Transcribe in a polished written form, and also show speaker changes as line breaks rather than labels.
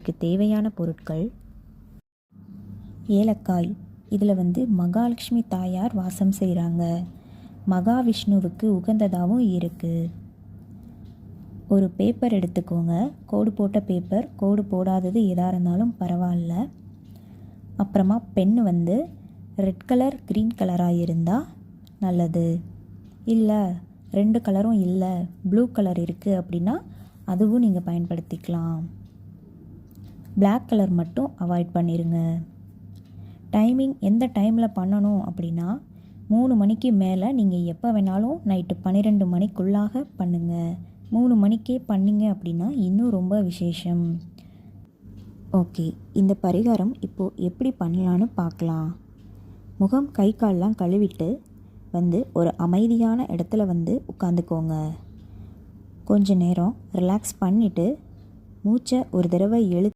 இதுக்கு தேவையான பொருட்கள்: ஏலக்காய். இதில் மகாலட்சுமி தாயார் வாசம் செய்கிறாங்க. மகாவிஷ்ணுவுக்கு உகந்ததாகவும் இருக்குது. ஒரு பேப்பர் எடுத்துக்கோங்க. கோடு போட்ட பேப்பர், கோடு போடாதது எதாக இருந்தாலும் பரவாயில்ல. அப்புறமா பென்னு ரெட் கலர் க்ரீன் கலராக இருந்தால் நல்லது. இல்லை 2 கலரும் இல்லை, ப்ளூ கலர் இருக்குது அப்படின்னா அதுவும் நீங்கள் பயன்படுத்திக்கலாம். பிளாக் கலர் மட்டும் அவாய்ட் பண்ணிடுங்க. டைமிங் எந்த டைமில் பண்ணணும் அப்படின்னா 3 மணிக்கு மேலே நீங்கள் எப்போ வேணாலும் நைட்டு 12 மணிக்குள்ளாக பண்ணுங்கள். 3 மணிக்கே பண்ணிங்க அப்படின்னா இன்னும் ரொம்ப விசேஷம். ஓகே, இந்த பரிகாரம் இப்போது எப்படி பண்ணலான்னு பார்க்கலாம். முகம் கை கால்லாம் கழுவிட்டு ஒரு அமைதியான இடத்துல உட்காந்துக்கோங்க. கொஞ்ச நேரம் ரிலாக்ஸ் பண்ணிவிட்டு மூச்சை ஒரு தடவை